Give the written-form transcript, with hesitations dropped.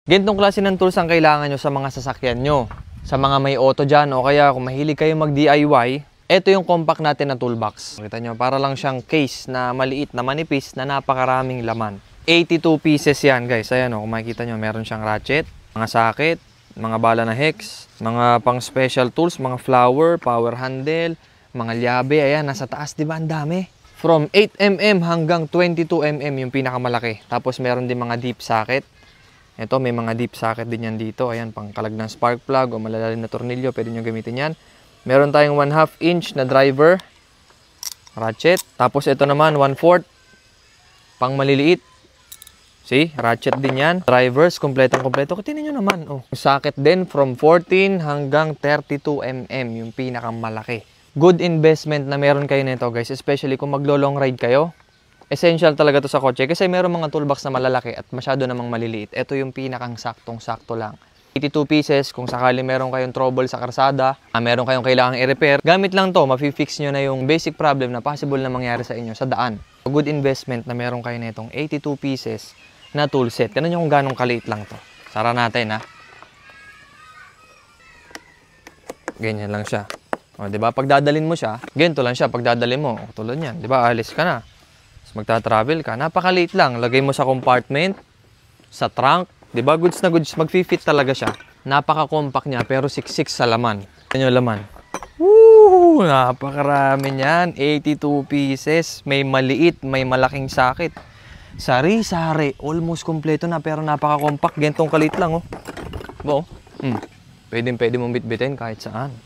Ganitong klase ng tools ang kailangan nyo sa mga sasakyan nyo. Sa mga may auto dyan o kaya kung mahilig kayo mag-DIY, ito yung compact natin na toolbox. Kita nyo, para lang siyang case na maliit na manipis na napakaraming laman. 82 pieces yan guys. Ayan o, kung makikita nyo, meron siyang ratchet, mga socket, mga bala na hex, mga pang special tools, mga flower, power handle, mga lyabe. Ayan, nasa taas, di ba? Ang dami. From 8mm hanggang 22mm yung pinakamalaki. Tapos meron din mga deep socket. Ito, may mga deep socket din yan dito. Ayan, pangkalag ng spark plug o malalalim na tornilyo. Pwede nyo gamitin yan. Meron tayong 1/2 inch na driver. Ratchet. Tapos ito naman, 1/4. Pang maliliit. See? Ratchet din yan. Drivers, kompletong-kompleto. Tingnan nyo naman. Oh. Socket din from 14 hanggang 32mm. Yung pinakamalaki. Good investment na meron kayo nito guys. Especially kung maglo-long ride kayo. Essential talaga to sa kotse kasi meron mga toolbox na malalaki at masyado namang maliliit. Ito yung pinakang saktong-sakto lang. 82 pieces, kung sakali meron kayong trouble sa karsada, meron kayong kailangang i-repair, gamit lang to, mafi-fix nyo na yung basic problem na possible na mangyari sa inyo sa daan. Good investment na meron kayo na itong 82 pieces na tool set. Tignan nyo kung ganong kaliit lang to. Sara natin ha. Ganyan lang siya. O, diba? Pag dadalin mo siya, ganito lang siya. Pag dadalin mo, tulad yan, diba? Alis ka na. Magta-travel ka, napakaliit lang. Lagay mo sa compartment, sa trunk, 'di ba? Goods na goods, mag-fit talaga siya. Napaka-compact niya pero siksik sa laman. Tingnan niyo laman. Woo! Napakarami niyan. 82 pieces, may maliit, may malaking socket. Sari-sari, almost kompleto na pero napaka-compact. Gantong kaliit lang oh. Bo. Pwede mong bitbitin kahit saan.